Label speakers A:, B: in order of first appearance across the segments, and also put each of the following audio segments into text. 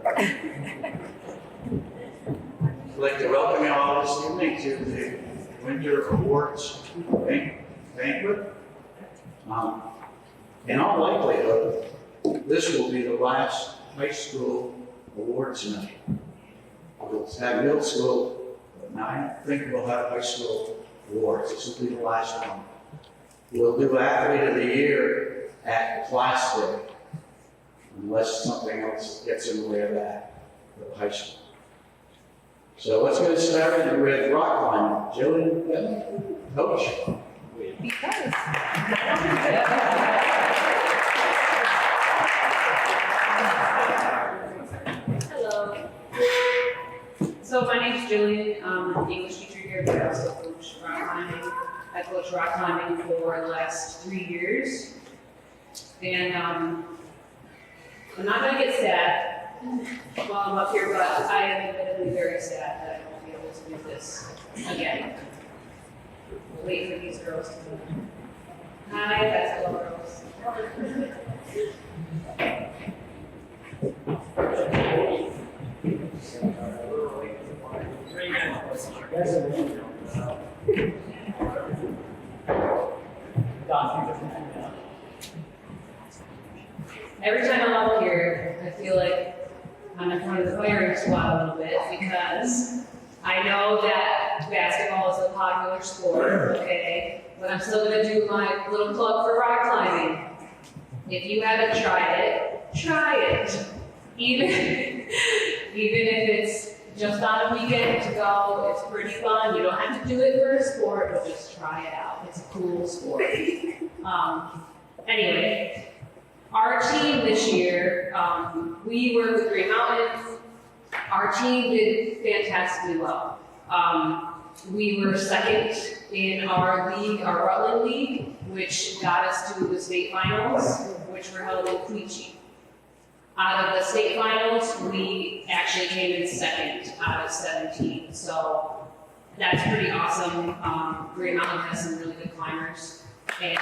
A: I'd like to welcome you all this evening to the Winter Awards Banquet. In all likelihood, this will be the last high school awards night. We'll have middle school, but now I don't think we'll have high school awards. This will be the last one. We'll do Athlete of the Year at Class Day, unless something else gets in the way of that for the high school. So let's get started with rock climbing. Jillian, coach.
B: Because. Hello. So my name's Jillian. I'm an English teacher here, but I also coach rock climbing. I coached rock climbing for the last 3 years. And I'm not going to get sad while I'm up here, but I am admittedly very sad that I won't be able to do this again. Wait for these girls to come. Hi, basketball girls. Every time I'm up here, I feel like I'm in front of the firing squad a little bit because I know that basketball is a popular sport, okay? But I'm still gonna do my little plug for rock climbing. If you haven't tried it, try it. Even if it's just on a weekend to go, it's pretty fun. You don't have to do it for a sport, but just try it out. It's a cool sport. Anyway, our team this year, we work with Green Mountains. Our team did fantastically well. We were second in our league, our Rutland League, which got us to the state finals, which were held in Queechee. Out of the state finals, we actually came in second out of 17. So that's pretty awesome. Green Mountain has some really good climbers. And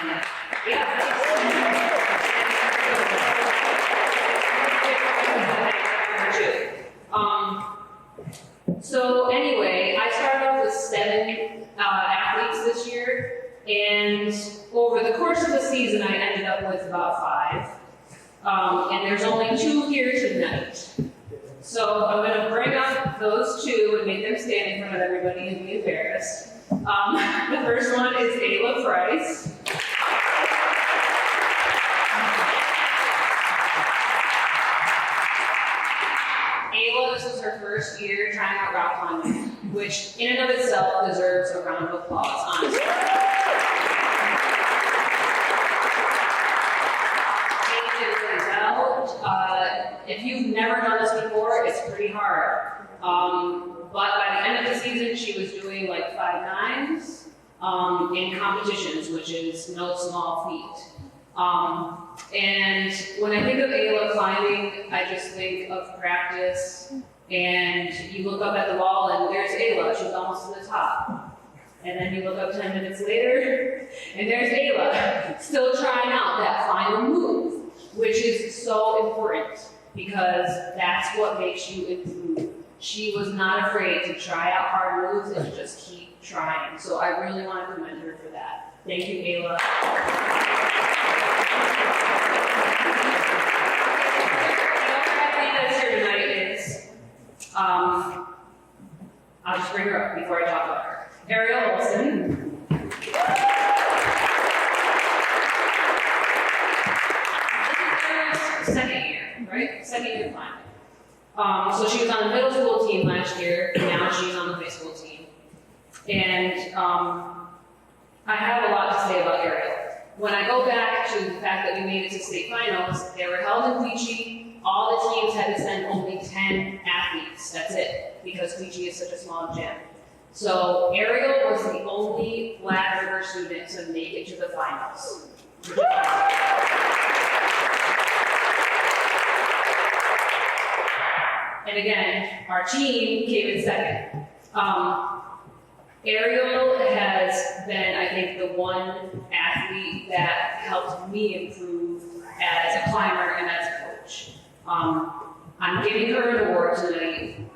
B: so anyway, I started off with 7 athletes this year, and over the course of the season, I ended up with about 5. And there's only 2 here tonight. So I'm going to bring up those 2 and make them stand in front of everybody and be embarrassed. The first one is Ayla Price. Ayla, this is her first year trying out rock climbing, which in and of itself deserves a round of applause, honestly. If you've never done this before, it's pretty hard. But by the end of the season, she was doing like 5 9s in competitions, which is no small feat. And when I think of Ayla climbing, I just think of practice. And you look up at the wall, and there's Ayla. She's almost to the top. And then you look up 10 minutes later, and there's Ayla, still trying out that final move, which is so important because that's what makes you improve. She was not afraid to try out hard moves and just keep trying. So I really want to commend her for that. Thank you, Ayla. I'll just bring her up before I talk about her. Ariel Olson. This is Ariel's second year, right? Second year climbing. So she was on the middle school team last year, and now she's on the high school team. And I have a lot to say about Ariel. When I go back to the fact that we made it to state finals, they were held in Queechee. All the teams had to send only 10 athletes, that's it, because Queechee is such a small gym. So Ariel was the only Black River student to make it to the finals. And again, our team came in second. Ariel has been, I think, the one athlete that helped me improve as a climber and as a coach. I'm I'm giving her an award tonight,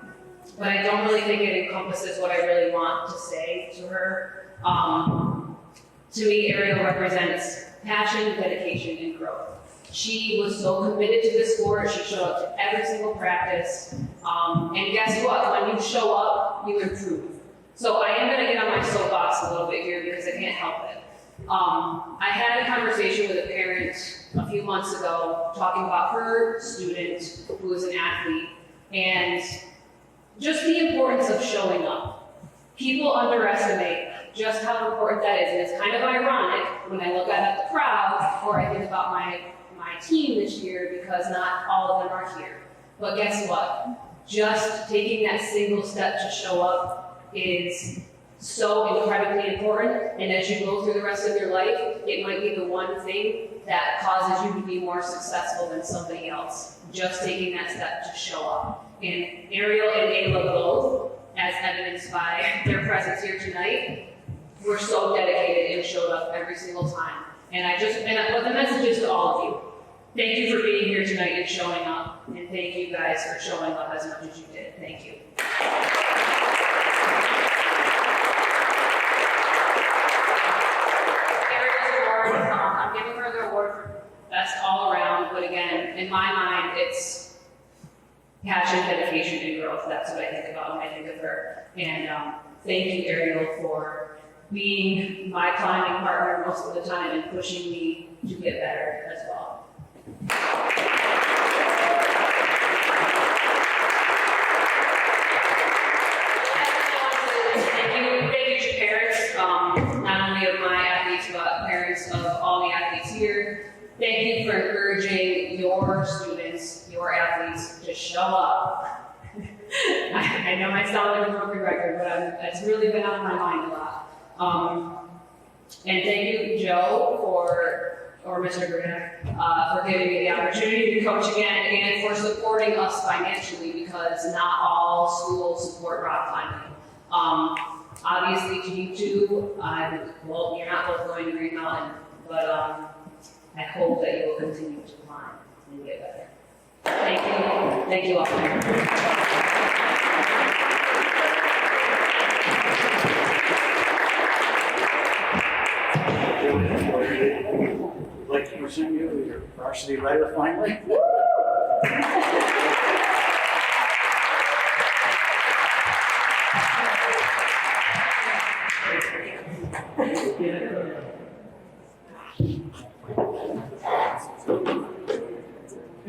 B: but I don't really think it encompasses what I really want to say to her. To me, Ariel represents passion, dedication, and growth. She was so committed to this sport. She showed up to every single practice. And guess what? When you show up, you improve. So I am going to get on my soapbox a little bit here because I can't help it. I had a conversation with a parent a few months ago talking about her student who is an athlete and just the importance of showing up. People underestimate just how important that is, and it's kind of ironic when I look at the crowd or I think about my team this year because not all of them are here. But guess what? Just taking that single step to show up is so incredibly important, and as you go through the rest of your life, it might be the one thing that causes you to be more successful than somebody else. Just taking that step to show up. And Ariel and Ayla both, as evidenced by their presence here tonight, were so dedicated and showed up every single time. And what the message is to all of you. Thank you for being here tonight and showing up. And thank you guys for showing up as much as you did. Thank you. I'm giving her the award for best all around, but again, in my mind, it's passion, dedication, and growth. That's what I think about when I think of her. And thank you, Ariel, for being my climbing partner most of the time and pushing me to get better as well. Thank you to parents, not only of my athletes, but parents of all the athletes here. Thank you for encouraging your students, your athletes, to show up. I know I sound like a broken record, but it's really been on my mind a lot. And thank you, Joe, or Mr. Grudak, for giving me the opportunity to coach again and for supporting us financially because not all schools support rock climbing. Obviously, to you two, well, you're not both going to Green Mountain, but I hope that you will continue to climb and get better. Thank you. Thank you all.
A: I'd like to present you with your varsity letter finally.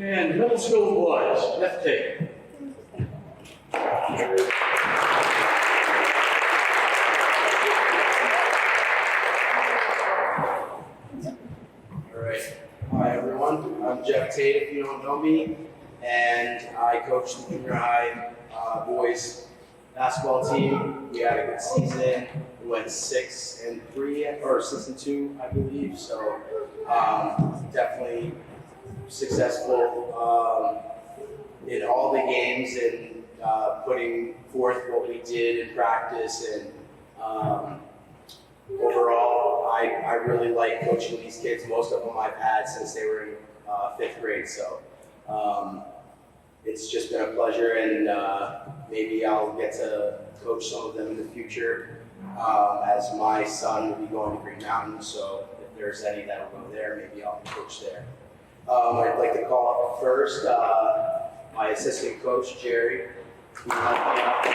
A: And middle school boys, left take.
C: Hi everyone, I'm Jeff Tate if you don't know me, and I coach the junior high boys basketball team. We had a good season. We went 6-3 or 6-2, I believe. So definitely successful in all the games and putting forth what we did in practice and. Overall, I really like coaching these kids. Most of them I've had since they were in 5th grade. So it's just been a pleasure, and maybe I'll get to coach some of them in the future as my son will be going to Green Mountain. So if there's any that will go there, maybe I'll coach there. I'd like to call up first my assistant coach, Jerry. He helped me out.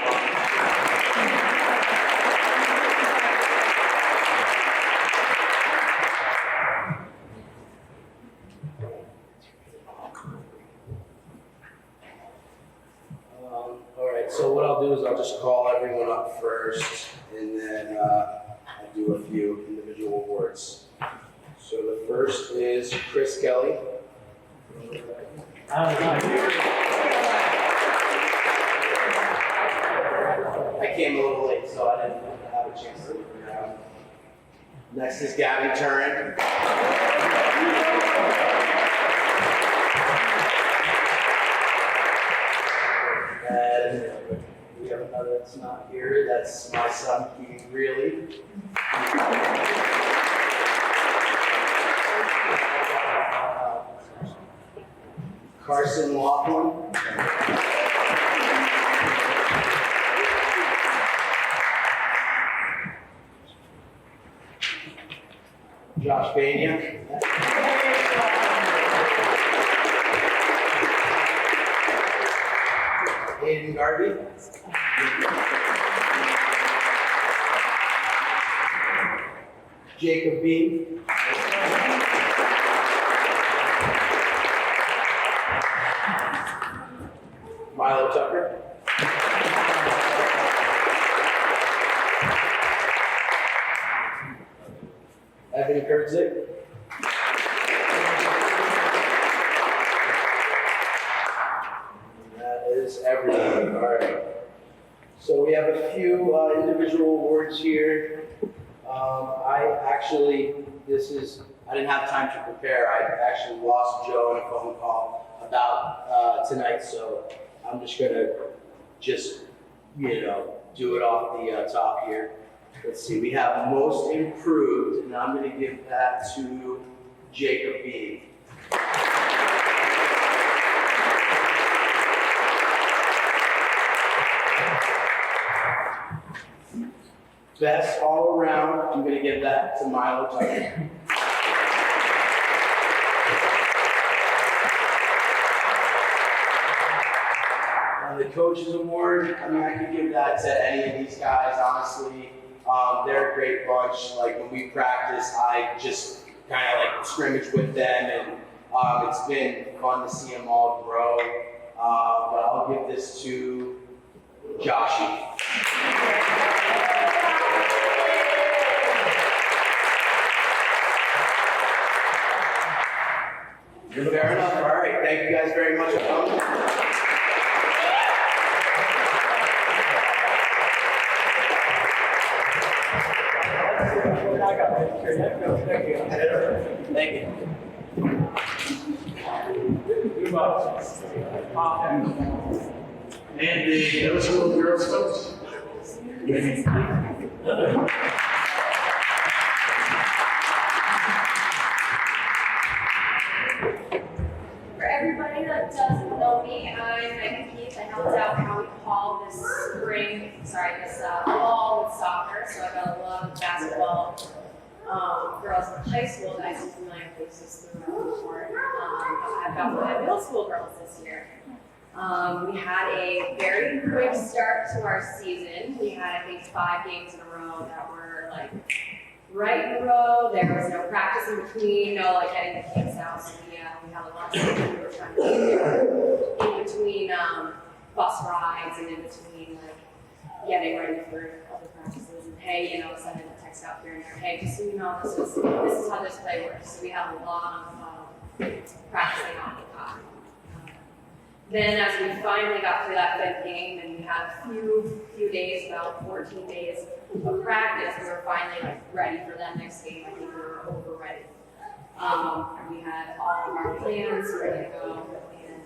C: So what I'll do is I'll just call everyone up first, and then I'll do a few individual awards. So the first is Chris Kelly. I came a little late, so I didn't have a chance to look around. Next is Gabby Turin. And we have another that's not here. That's my son, Keith Greeley. Carson Laughlin. Josh Bania. Aiden Garvey. Jacob Bean. Milo Tucker. Evan Kurtzik. That is everything. All right. So we have a few individual awards here. I didn't have time to prepare. I actually lost Joe in a phone call about tonight, so I'm just gonna do it off the top here. Let's see, we have most improved, and I'm gonna give that to Jacob Bean. Best all around, I'm gonna give that to Milo Tucker. The coaches award, I mean, I could give that to any of these guys, honestly. They're a great bunch. Like when we practice, I just kind of like scrimmage with them, and it's been fun to see them all grow. But I'll give this to Joshy. Fair enough. All right. Thank you guys very much for coming. Thank you.
A: And the middle school girls coach.
D: For everybody that doesn't know me, I'm Megan Keith. I helped out County Hall this fall with soccer, so I got a lot of basketball girls in high school guys who familiar faces throughout the court. I've got my middle school girls this year. We had a very quick start to our season. We had, I think, 5 games in a row that were like right in a row. There was no practice in between, no like getting the kids out. So we had a lot of stuff we were trying to do in between bus rides and in between like getting ready for other practices. And hey, sending a text out here and there. Hey, just so you know, this is how this play works. So we had a lot of practicing on the clock. Then as we finally got through that 5th game and we had a few days, about 14 days of practice, we were finally like ready for that next game. I think we were over ready. We had all of our plans ready to go, and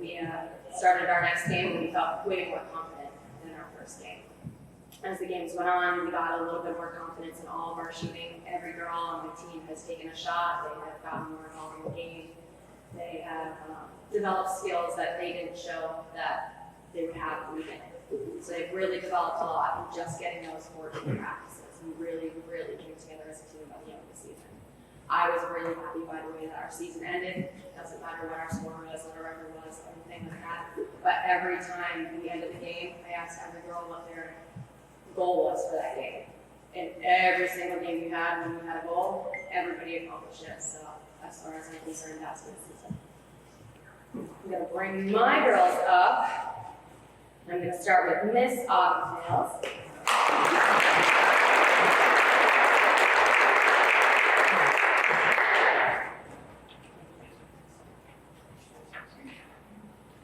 D: we started our next game and we felt way more confident than our first game. As the games went on, we got a little bit more confidence in all of our shooting. Every girl on the team has taken a shot. They have gotten more involved in the game. They have developed skills that they didn't show that they would have in the beginning. So they've really developed a lot in just getting those 14 practices. We really, really came together as a team by the end of the season. I was really happy by the way that our season ended. It doesn't matter what our score was, what our record was, anything like that. But every time at the end of the game, I asked every girl what their goal was for that game. And every single game we had, when we had a goal, everybody accomplished it. So as far as I'm concerned, that's what this is. I'm going to bring my girls up. I'm going to start with Miss Autumn-Tails.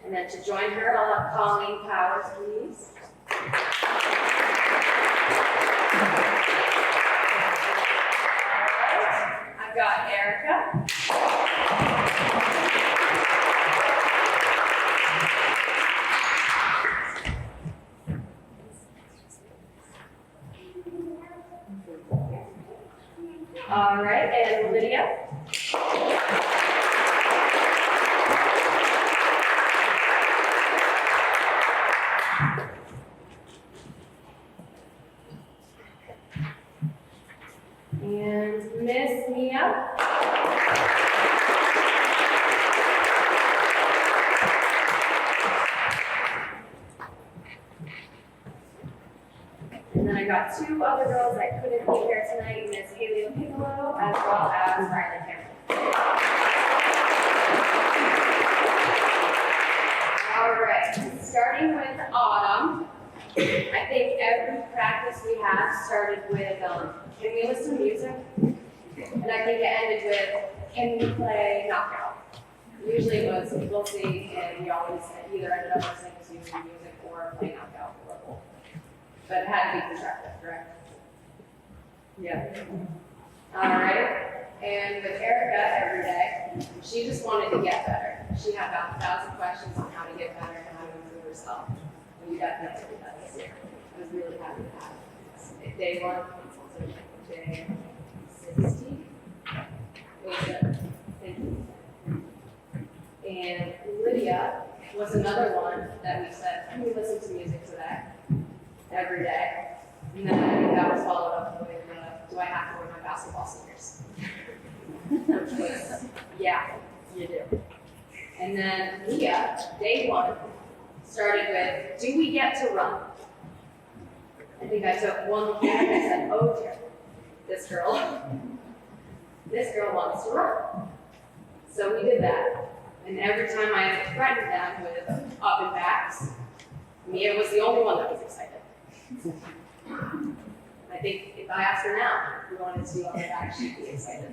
D: And then to join her, I'll have Colleen Powers, please. I've got Erica. All right, and Lydia. two other girls that couldn't be here tonight, Miss Haley Piccolo, as well as Riley Cameron. All right, starting with Autumn, I think every practice we had started with, can we listen to music? And I think it ended with, can we play knockout? Usually it was, we'll see, and we always either ended up listening to music or play knockout or both. But it had to be constructive, correct? Yeah. All right. And with Erica every day, she just wanted to get better. She had about 1,000 questions on how to get better and how to improve herself. And you definitely did that this year. I was really happy to have it. Day 1, so day 60. Thank you. And Lydia was another one that we said, can we listen to music today? Every day. And then I think that was followed up with, do I have to wear my basketball sneakers? Which was, yeah, you do. And then Leah, day 1, started with, do we get to run? I think I took one look at it and I said, oh dear, this girl wants to run. So we did that. And every time I threatened them with up and backs, Mia was the only one that was excited. I think if I asked her now if we wanted to do up and back, she'd be excited.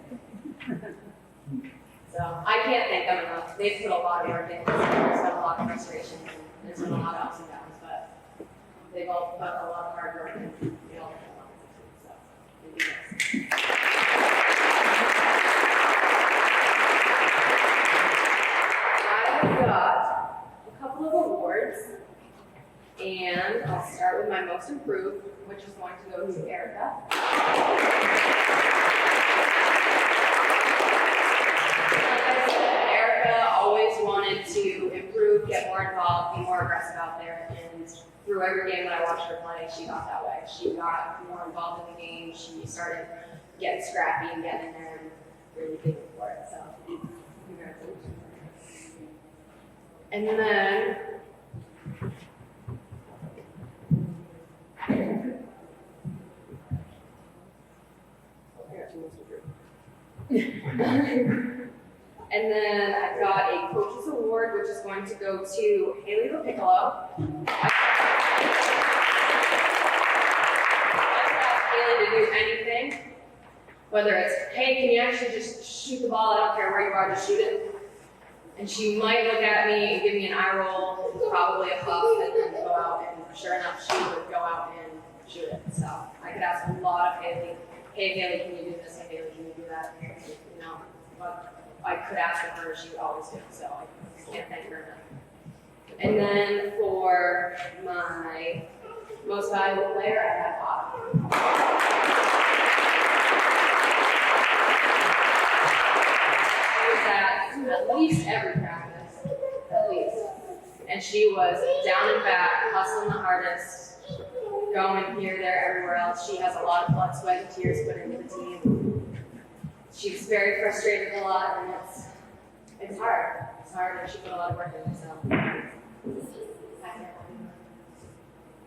D: So I can't thank them enough. They've put a lot of work in. There's been a lot of frustration. There's been a lot of ups and downs, but they've all put a lot of hard work in. We all have fun. So thank you guys. I've got a couple of awards, and I'll start with my most improved, which is going to go to Erica. Erica always wanted to improve, get more involved, be more aggressive out there, and through every game that I watched her play, she got that way. She got more involved in the game, she started getting scrappy and getting in there and really digging for it, so congratulations. And then, and then I've got a coach's award, which is going to go to Haley Piccolo. I asked Haley to do anything, whether it's, hey, can you actually just shoot the ball? I don't care where you are, just shoot it. And she might look at me and give me an eye roll, probably a huff, and then go out, and sure enough, she would go out and shoot it. So I could ask a lot of Haley, hey Haley, can you do this? Hey Haley, can you do that? You know, but I could ask of her, she would always do. So I can't thank her enough. And then for my most valuable player, I have Autumn. At least every practice, at least. And she was down and back, hustling the hardest, going here, there, everywhere else. She has a lot of blood, sweat, and tears put into the team. She's very frustrated a lot, and it's hard. It's hard, and she put a lot of work in, so I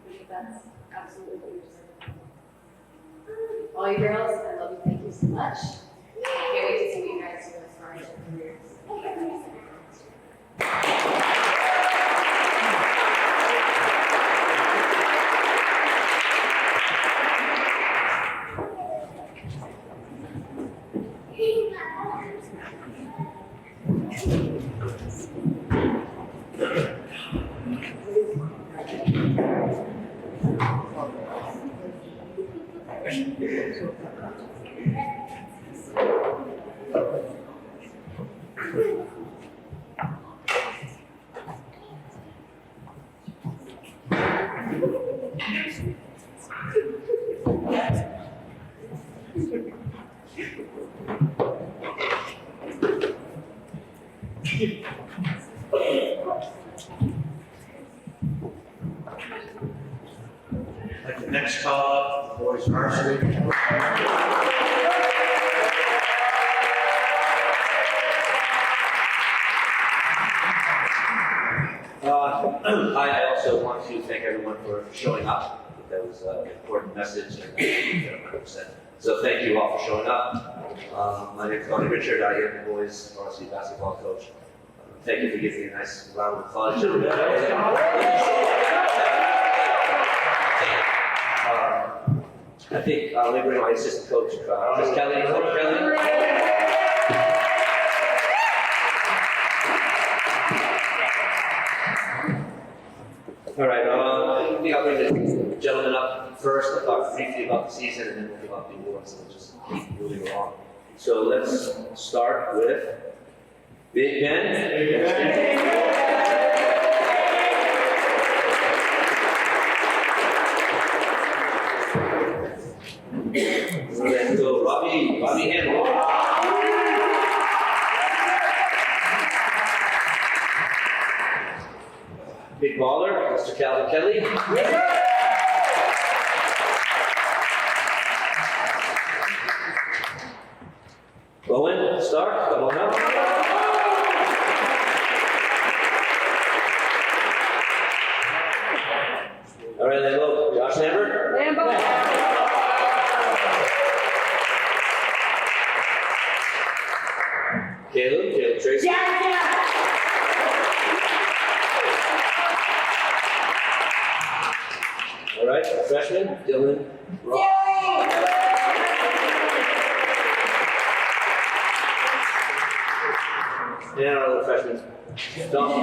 D: think that's absolutely what you deserve. All you girls, I love you. Thank you so much. I can't wait to see what you guys do as far as your careers.
A: Like the next call up, boys varsity.
E: I also want to thank everyone for showing up. that was an important message, and 100%. So thank you all for showing up. My name is Tony Richard. I am the boys varsity basketball coach. Thank you for giving me a nice round of applause. I think let me bring my assistant coach, Coach Kelly. Coach Kelly. All right, I think I'll bring the gentleman up first. I'll talk briefly about the season, and then we'll give out the awards, and we'll just keep moving along. So let's start with Big Ben. Big Ben. Let's go, Robbie Hamel. Big baller, Mr. Calvin Kelly. Bowen Stark, come on up. All right, Lambo, Josh Lambert. Caleb Tracy. All right, freshman, Dylan Ross. And our other freshman, Dawson.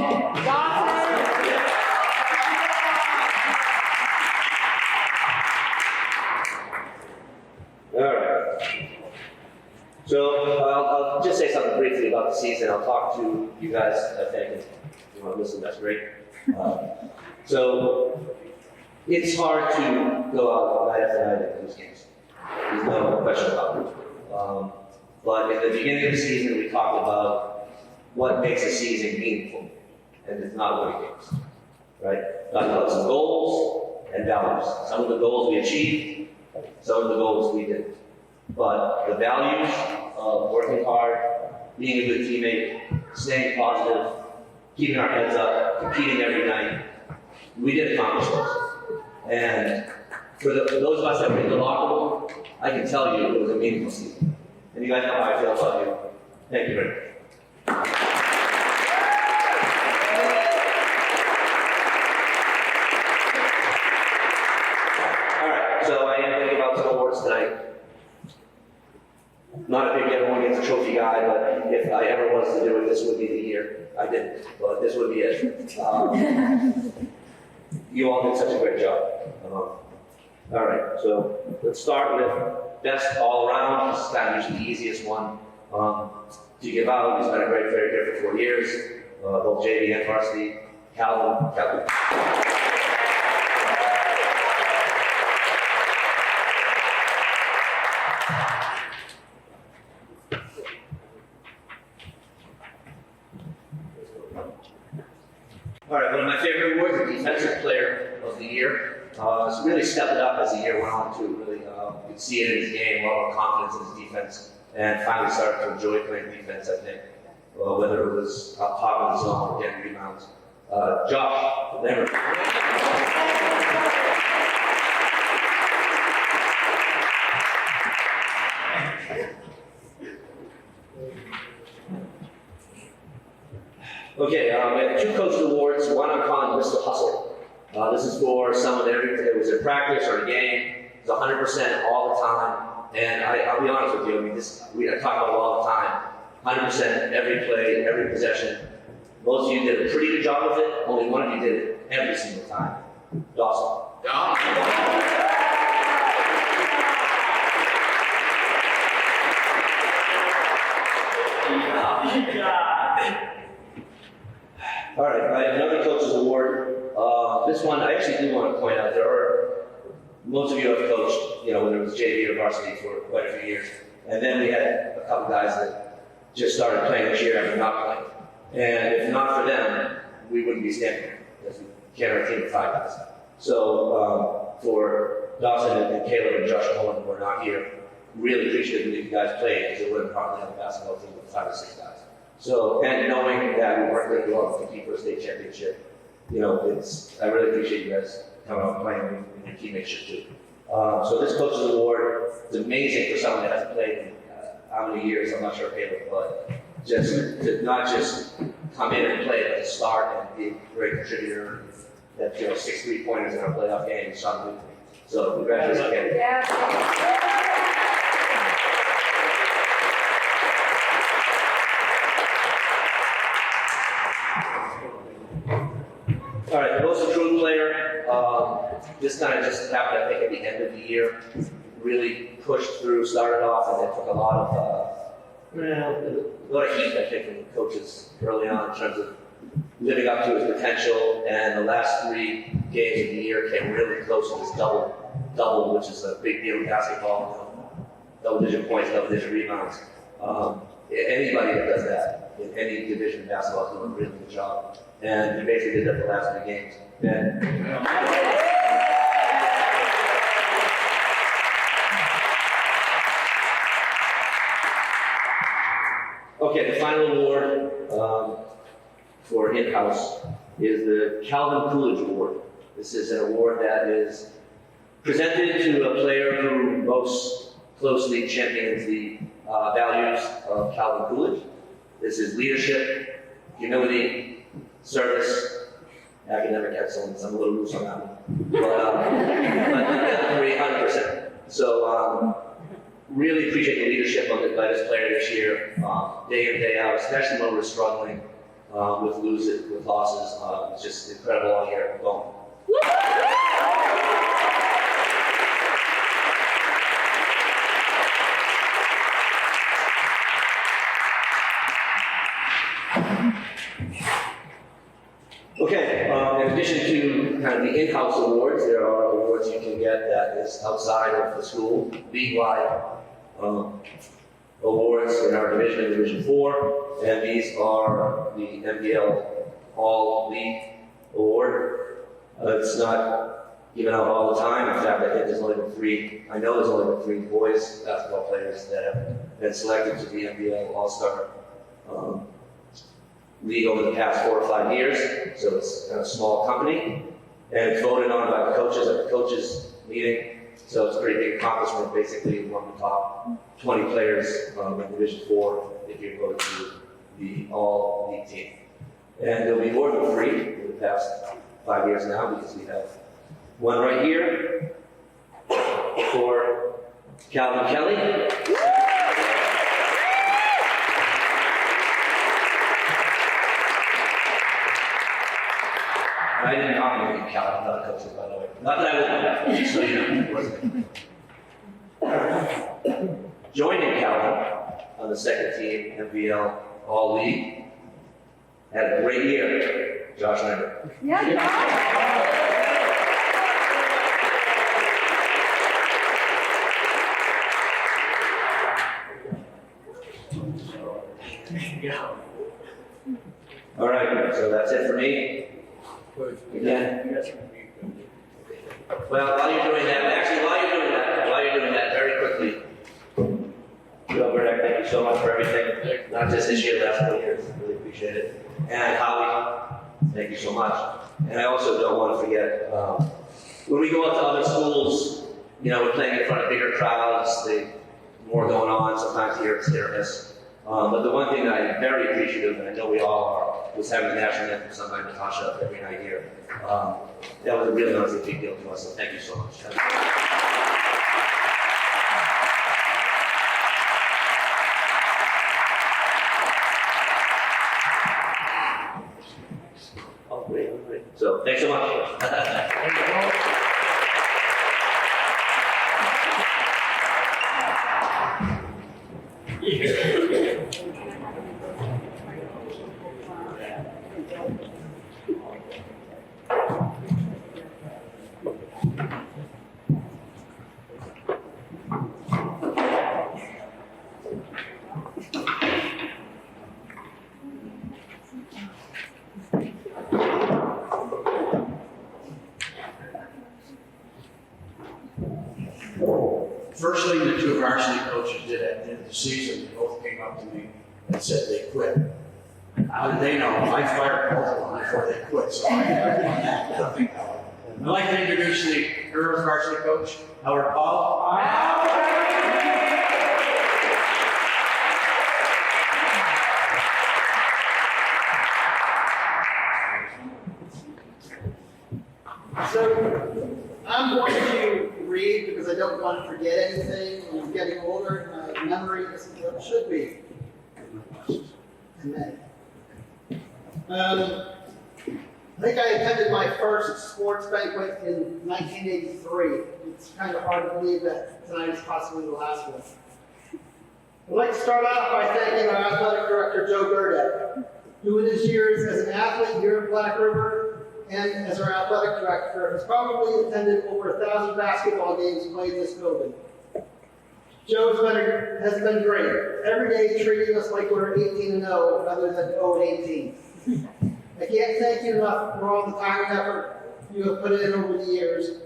E: All right. So I'll just say something briefly about the season. I'll talk to you guys, I think, if you want to listen, that's great. So it's hard to go out night after night and lose games. There's no question about it. But in the beginning of the season, we talked about what makes a season meaningful, and it's not winning games, right? Talked about some goals and values. Some of the goals we achieved, some of the goals we didn't. But the values of working hard, being a good teammate, staying positive, keeping our heads up, competing every night, we did accomplish those. And for those of us that were in the locker room, I can tell you it was a meaningful season. And you guys know how I feel about you. Thank you very much. All right, so I am thinking about some awards tonight. Not a big everyone gets a trophy guy, but if I ever was to do it, this would be the year. I didn't, but this would be it. You all did such a great job. All right, so let's start with best all around. This is kind of usually the easiest one to give out. He's been a great player here for 4 years, both JV and varsity. Calvin. All right, one of my favorite awards, the Defensive Player of the Year. He's really stepped it up as the year went on too. Really, you could see it in his game, a lot of confidence in his defense, and finally started to enjoy playing defense, I think. Whether it was up top in the zone or getting rebounds. Josh Lambert. Okay, we have 2 coach awards, one I'm calling Mr. Hustle. This is for someone that was in practice or a game, it's 100% all the time. And I'll be honest with you, I talk about it all the time. 100% every play, every possession. Most of you did a pretty good job of it, only one of you did it every single time. Dawson. All right, another coach's award. This one, I actually do want to point out, most of you have coached, whether it was JV or varsity for quite a few years. And then we had a couple guys that just started playing this year after not playing. And if not for them, we wouldn't be standing here, because we can't have a team of 5 guys. So for Dawson and Caleb and Josh Cohen, who are not here, really appreciate that you guys played, because it wouldn't probably have a basketball team with 5 or 6 guys. So, and knowing that we weren't going to go on to compete for a state championship, I really appreciate you guys coming out and playing, and your teammates should too. So this coach's award is amazing for someone that hasn't played in how many years, I'm not sure, Caleb, but just to not just come in and play, but to start and be a great contributor. That 6 3-pointers in our playoff game is something. So congratulations again. All right, the most improved player. This kind of just happened, I think, at the end of the year. Really pushed through, started off, and it took a lot of heat, I think, from the coaches early on in terms of living up to his potential. And the last 3 games of the year came really close to this double, which is a big deal in basketball. Double-digit points, double-digit rebounds. Anybody that does that in any division of basketball is doing a really good job. And he basically did that the last 3 games. Okay, the final award for in-house is the Calvin Coolidge Award. This is an award that is presented to a player who most closely champions the values of Calvin Coolidge. This is leadership, humility, service, academic excellence. I'm a little loose on that one, but 300%. So really appreciate the leadership of this player this year, day in, day out, especially when we're struggling with losses. It's just incredible all year long. Okay, in addition to kind of the in-house awards, there are awards you can get that is outside of the school, league-wide awards in our division, Division 4, and these are the MBL All-League Award. It's not given out all the time. In fact, I think there's only been 3, I know there's only been 3 boys basketball players that have been selected to the MBL All-Star League over the past 4 or 5 years, so it's a small company, and it's voted on by the coaches at the coaches meeting, so it's a pretty big accomplishment. Basically, one of the top 20 players in Division 4 if you go to the all-league team. And they'll be more than free for the past 5 years now, because we have one right here for Calvin Kelly. I didn't nominate Calvin, not coaches, by the way. Not that I would, just so you know, it wasn't. Joining Calvin on the second team, MVL All League, had a great year, Josh Lambert. All right, so that's it for me. Again. Well, while you're doing that, very quickly, Joe Burdick, thank you so much for everything. Not just this year, last 4 years. Really appreciate it. And Howie, thank you so much. And I also don't want to forget, when we go out to other schools, we're playing in front of bigger crowds, more going on, sometimes here it's hit or miss. But the one thing I'm very appreciative, and I know we all are, was having the national anthem sung by Natasha every night here. That was a really honestly big deal to us, so thank you so much. Oh, great. So thanks so much.
A: First thing the 2 varsity coaches did at the end of the season, they both came up to me and said they quit. How did they know? I fired both of them before they quit, so I think I'd like to introduce the girls varsity coach, Howard Paul.
F: So I'm going to read because I don't want to forget anything. I'm getting older, my memory isn't what it should be. Amen. I think I attended my first sports banquet in 1983. It's kind of hard to believe that tonight is possibly the last one. I'd like to start off by thanking our athletic director, Joe Gurdett, who in his years as an athlete here at Black River and as our athletic director has probably attended over 1,000 basketball games played in this building. Joe has been great, every day treating us like we're 18-0 rather than 0-18. I can't thank you enough for all the time and effort you have put in over the years,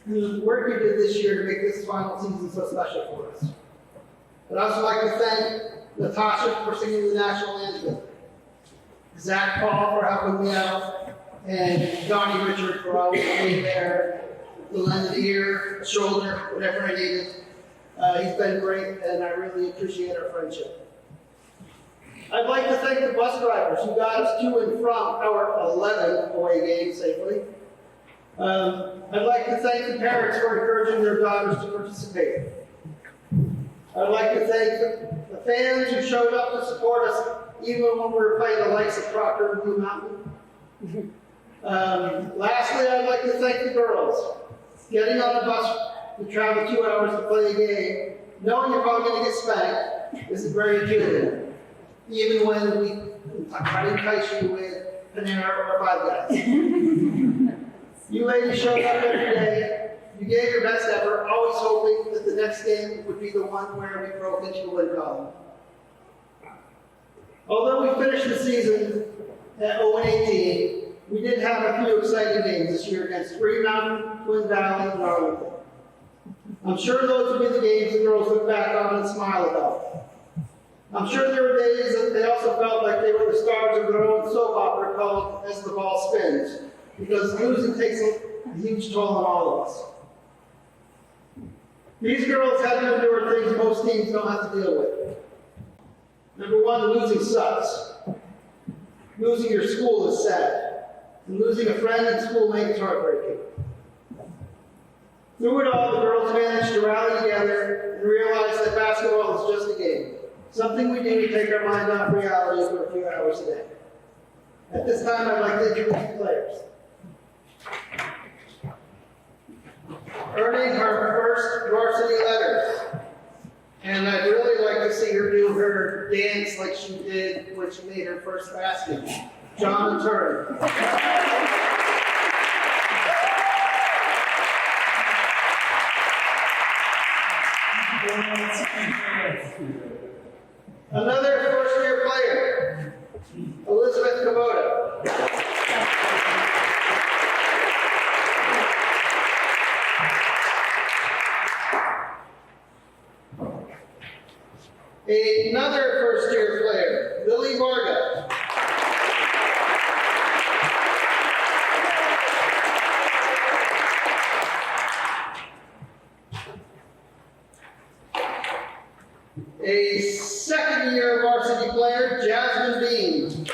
F: and the work you did this year to make this final season so special for us. I'd also like to thank Natasha for singing the national anthem, Zach Paul for helping me out, and Donnie Richard for always being there to lend an ear, a shoulder, whatever I needed. He's been great, and I really appreciate our friendship. I'd like to thank the bus drivers who got us to and from our 11 away games safely. I'd like to thank the parents for encouraging their daughters to participate. I'd like to thank the fans who showed up to support us even when we were playing the likes of Proctor and Blue Mountain. Lastly, I'd like to thank the girls. Getting on the bus to travel 2 hours to play a game, knowing you're probably going to get spanked, isn't very appealing. Even when we try to entice you with Panera or Five Guys. You ladies showed up every day. You gave your best effort, always hoping that the next game would be the one where we broke into the win column. Although we finished the season at 0-18, we did have a few exciting games this year against Green Mountain, Twin Valley, and Arlington. I'm sure those will be the games the girls look back on and smile about. I'm sure there were days that they also felt like they were the stars of their own soap opera called As the Ball Spins, because losing takes a huge toll on all of us. These girls had to endure things most teams don't have to deal with. Number one, losing sucks. Losing your school is sad. And losing a friend and schoolmate is heartbreaking. Through it all, the girls managed to rally together and realize that basketball is just a game. Something we do to take our mind off reality for a few hours a day. At this time, I'd like to introduce the players. Earning her first varsity letters. And I'd really like to see her do her dance like she did when she made her first basket. John Turner. Another first-year player, Elizabeth Kubota. Another first-year player, Lily Varga. A second-year varsity player, Jasmine Bean.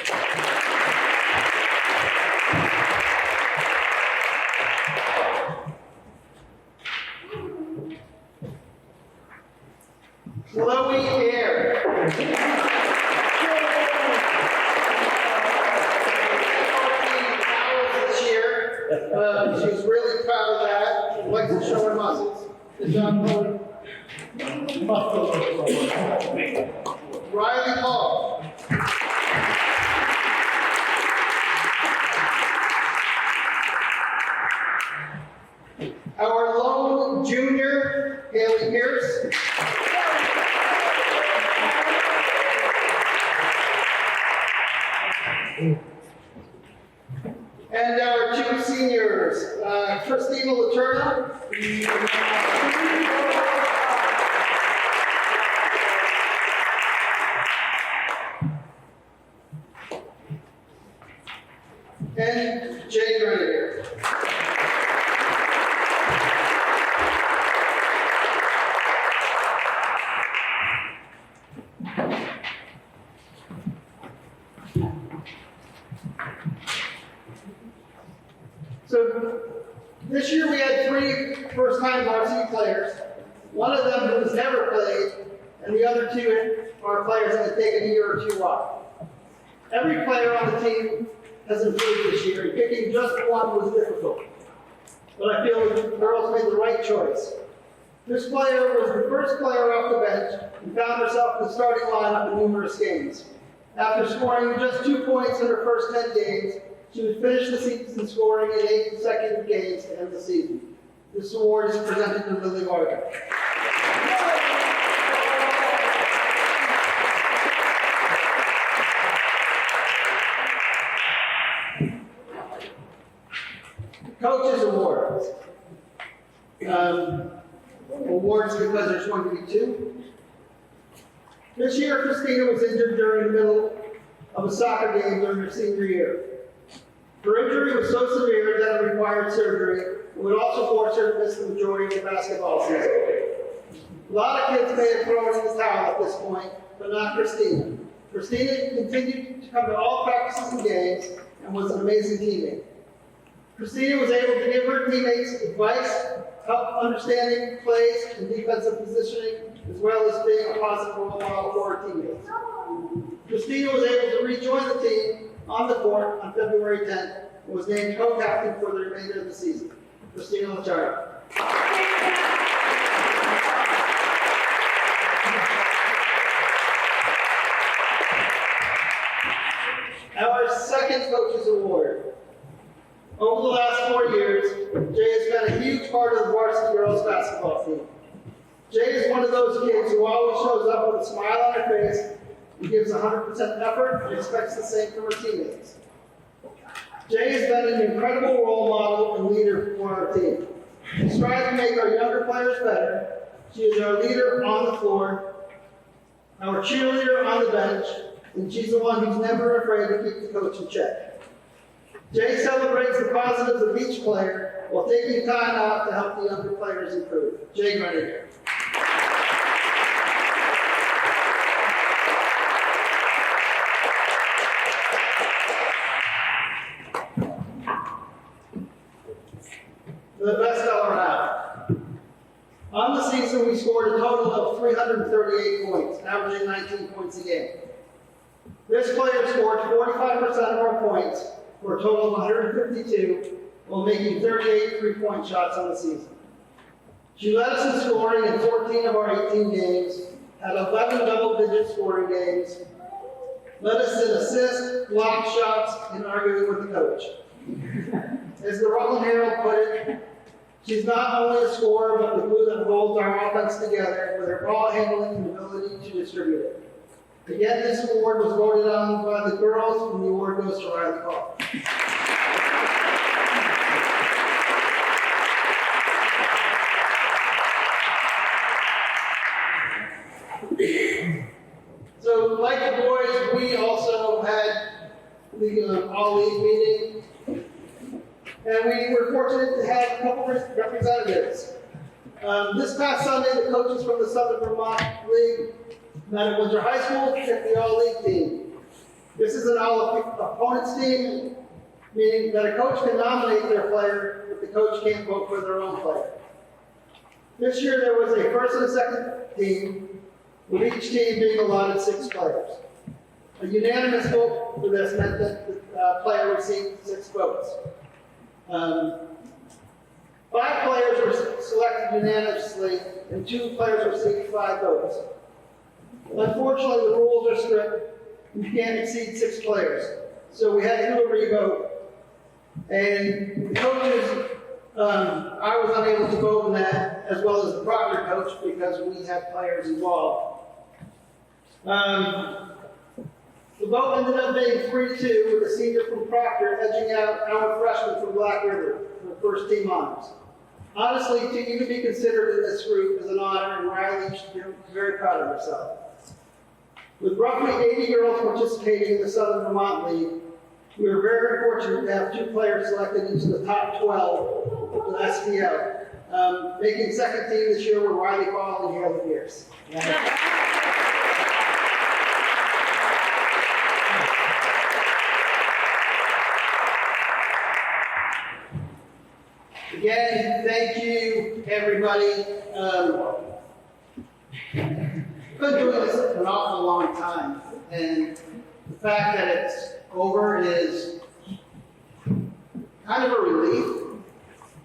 F: Chloe Air. This year. She's really proud of that. She likes to show her muscles. Good job, Chloe. Riley Paul. Our lone junior, Haley Pierce. And our two seniors, Christina Laterna. and Jay Grenadier. So this year we had 3 first-time varsity players. One of them who has never played, and the other 2 are players that have taken a year or 2 off. Every player on the team has improved this year, and picking just one was difficult. But I feel the girls made the right choice. This player was the first player off the bench and found herself in the starting lineup in numerous games. After scoring just 2 points in her first 10 games, she would finish the season scoring in 8 consecutive games to end the season. This award is presented to Lily Morgan. Coaches Awards. Awards because there's going to be 2. This year, Christina was injured during the middle of a soccer game during her senior year. Her injury was so severe that it required surgery and would also force her to miss the majority of the basketball season. A lot of kids may have thrown in the towel at this point, but not Christina. Christina continued to come to all practices and games and was an amazing teammate. Christina was able to give her teammates advice, help understanding plays and defensive positioning, as well as being a positive role model for her teammates. Christina was able to rejoin the team on the court on February 10th and was named co-captain for the remainder of the season. Christina Lachardo. Our second Coaches Award. Over the last 4 years, Jay has been a huge part of the varsity girls basketball team. Jay is one of those kids who always shows up with a smile on her face and gives 100% effort and expects the same from her teammates. Jay has been an incredible role model and leader for our team. She strives to make our younger players better. She is our leader on the floor, our cheerleader on the bench, and she's the one who's never afraid to keep the coach in check. Jay celebrates the positives of each player while taking time out to help the younger players improve. Jay Grenadier. The best ever half. On the season, we scored a total of 338 points, averaging 19 points a game. This player scored 45% of our points for a total of 152, while making 38 three-point shots on the season. She led us in scoring in 14 of our 18 games, had 11 double-digit scoring games, led us in assists, block shots, and arguing with the coach. As the Rutland Herald put it, she's not only a scorer, but the glue that holds our offense together with her ball handling and ability to distribute it. Again, this award was voted on by the girls, and the award goes to Riley Call. So, like the boys, we also had the all-league meeting, and we were fortunate to have a couple representatives. This past Sunday, the coaches from the Southern Vermont League met at Windsor High School to pick the all-league team. This is an all-opponents team, meaning that a coach can nominate their player, but the coach can't vote for their own player. This year there was a first and a second team, with each team being allotted 6 players. A unanimous vote for this meant that the player received 6 votes. 5 players were selected unanimously, and 2 players received 5 votes. Unfortunately, the rules are strict. You can't exceed 6 players. So we had to do a revote. And the coaches, I was unable to vote on that, as well as the Proctor coach, because we had players involved. The vote ended up being 3-2, with a senior from Proctor edging out our freshman from Black River for the first team honors. Honestly, to even be considered in this group is an honor, and Riley should be very proud of herself. With roughly 80 girls participating in the Southern Vermont League, We were very fortunate to have 2 players selected into the top 12 of the SBO. Making second team this year were Riley Ball and Harold Pierce. Again, thank you, everybody. Been doing this an awful long time, and the fact that it's over is kind of a relief.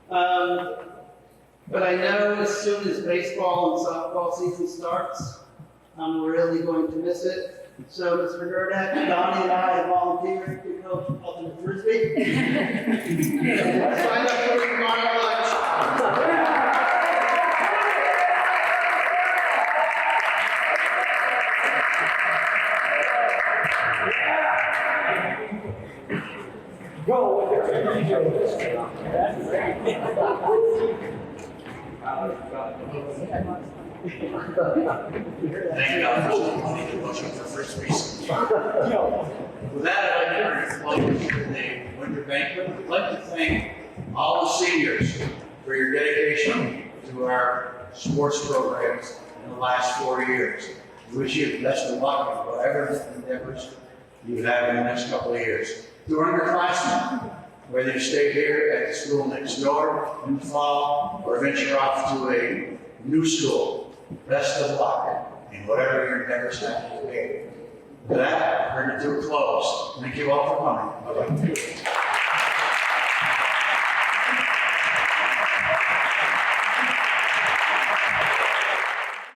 F: But I know as soon as baseball and softball season starts, I'm really going to miss it. So, Mr. Gurdett, Donnie, and I have volunteered to coach ultimate frisbee. Sign up for tomorrow lunch.
A: Thank God for money to push up for frisbees. With that, I'd like to close the winter banquet. I'd like to thank all the seniors for your dedication to our sports programs in the last 4 years. We wish you the best of luck in whatever endeavors you have in the next couple of years. To our underclassmen, whether you stay here at the school next door in the fall or venture off to a new school, best of luck in whatever your endeavors have to be. With that, bring it to a close. Thank you all for coming. Bye-bye.